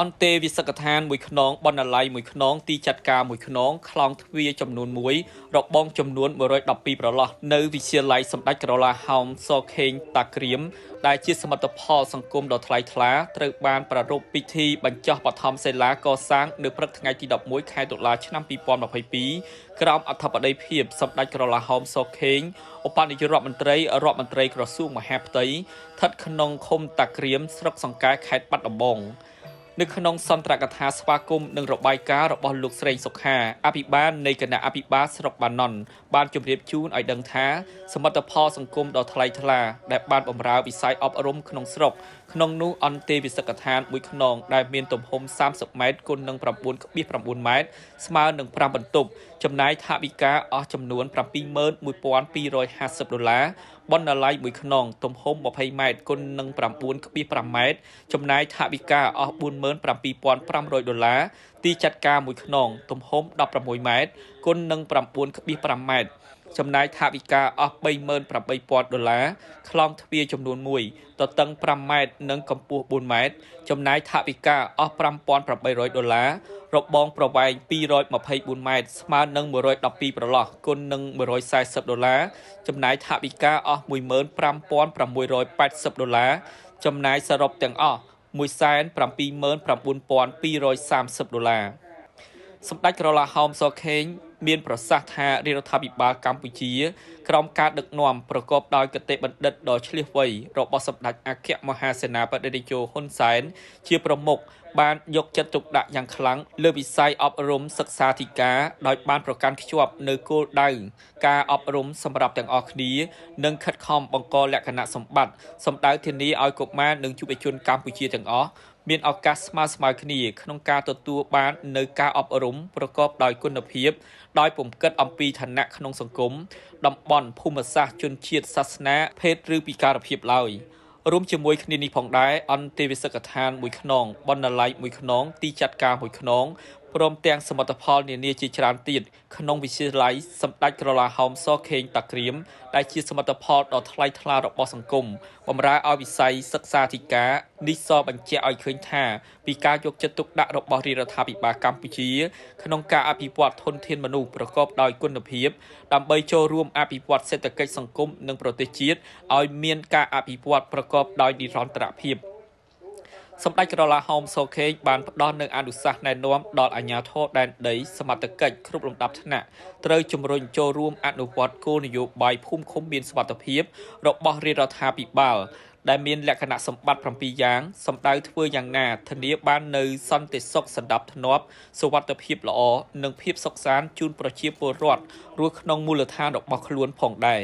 អន្តេវិសកឋានមួយខ្នងបណ្ណាល័យមួយខ្នងទីចាត់ការមួយខ្នងខ្លងទ្វារចំនួន1របងចំនួន112ប្រឡោះនៅវិទ្យាល័យសម្ដេចក្រឡាហោមសខេងតាក្រៀមដែលជាសមិទ្ធផលសង្គមដ៏ថ្លៃថ្លាត្រូវបានប្រារព្ធពិធីបញ្ចុះបឋមសិលាកសាងនៅព្រឹកថ្ងៃទី11ខែតុលាឆ្នាំ2022ក្រោមអធិបតីភាពសម្ដេចក្រឡាហោមសខេងឧបនាយករដ្ឋមន្ត្រីក្រសួងមហាផ្ទៃស្ថិតក្នុងឃុំតាក្រៀមស្រុកសង្កែខេត្តបាត់ដំបងនៅក្នុងសន្ទរកថាស្វាគមន៍និងរបាយការណ៍របស់លោកស្រីសុខាអភិបាលនៃគណៈអភិបាលស្រុកបាណន់បានជម្រាបជូនឲ្យដឹងថាសមិទ្ធផលសង្គមដ៏ថ្លៃថ្លាដែលបានបម្រើវិស័យអប់រំក្នុងស្រុកក្នុងនោះអន្តេវិសកឋានមួយខ្នងដែលមានទំហំ30ម៉ែត្រគុណនឹង 9.9 ម៉ែត្រស្មើនឹង5បន្ទប់ចំណាយថវិកាអស់ចំនួន $71,250 បណ្ណាល័យមួយខ្នងទំហំ20ម៉ែត្រគុណនឹង 9.5 ម៉ែត្រចំណាយថវិកាអស់ $47,500 ទីចាត់ការមួយខ្នងទំហំ16ម៉ែត្រគុណនឹង 9.5 ម៉ែត្រចំណាយថវិកាអស់ $38,000 ខ្លងទ្វារចំនួន1ទទឹង5ម៉ែត្រនិងកម្ពស់4ម៉ែត្រចំណាយថវិកាអស់ $5,800 របងប្រវែង224ម៉ែត្រស្មើនឹង112ប្រឡោះគុណនឹង $140 ចំណាយថវិកាអស់ $15,680 ចំណាយសរុបទាំងអស់ $179,230 សម្ដេចក្រឡាហោមសខេងមានប្រសាសន៍ថារដ្ឋាភិបាលកម្ពុជាក្រោមការដឹកនាំប្រកបដោយគតិបណ្ឌិតដ៏ឆ្លៀសវៃរបស់សម្ដេចអគ្គមហាសេនាបតីតេជោហ៊ុនសែនជាប្រមុខបានយកចិត្តទុកដាក់យ៉ាងខ្លាំងលើវិស័យអប់រំសិក្សាធិការដោយបានប្រកាន់ខ្ជាប់នៅគោលដៅការអប់រំសម្រាប់ទាំងអស់គ្នានិងខិតខំបង្កលក្ខណៈសម្បត្តិសម្ដៅធានាឲ្យកុមារនិងយុវជនកម្ពុជាទាំងអស់មានឱកាសស្មើគ្នាក្នុងការទទួលបាននៅការអប់រំប្រកបដោយគុណភាពដោយពុំគិតអំពីឋានៈក្នុងសង្គមតំបន់ភូមិសាស្ត្រជនជាតិសាសនាភេទឬពិការភាពឡើយរួមជាមួយគ្នានេះផងដែរអន្តេវិសកឋានមួយខ្នងបណ្ណាល័យមួយខ្នងទីចាត់ការមួយខ្នងព្រមទាំងសមិទ្ធផលនានាជាច្រើនទៀតក្នុងវិទ្យាល័យសម្ដេចក្រឡាហោមសខេងតាក្រៀមដែលជាសមិទ្ធផលដ៏ថ្លៃថ្លារបស់សង្គមបម្រើឲ្យវិស័យសិក្សាធិការនេះសបញ្ជាក់ឲ្យឃើញថាពីការយកចិត្តទុកដាក់របស់រដ្ឋាភិបាលកម្ពុជាក្នុងការអភិវឌ្ឍធនធានមនុស្សប្រកបដោយគុណភាពដើម្បីចូលរួមអភិវឌ្ឍសេដ្ឋកិច្ចសង្គមនិងប្រទេសជាតិឲ្យមានការអភិវឌ្ឍប្រកបដោយនិរន្តរភាពសម្ដេចក្រឡាហោមសខេងបានផ្ដល់នូវអនុសាសន៍ណែនាំដល់អាជ្ញាធរដែនដីសមត្ថកិច្ចគ្រប់លំដាប់ថ្នាក់ត្រូវជំរុញចូលរួមអនុវត្តគោលនយោបាយភូមិឃុំមានសុវត្ថិភាពរបស់រដ្ឋាភិបាលដែលមានលក្ខណៈសម្បត្តិ7យ៉ាងសម្ដៅធ្វើយ៉ាងណាធានាបាននៅសន្តិសុខសណ្ដាប់ធ្នាប់សុវត្ថិភាពល្អនិងភាពសុខសាន្តជូនប្រជាពលរដ្ឋរស់ក្នុងមូលដ្ឋានរបស់ខ្លួនផងដែរ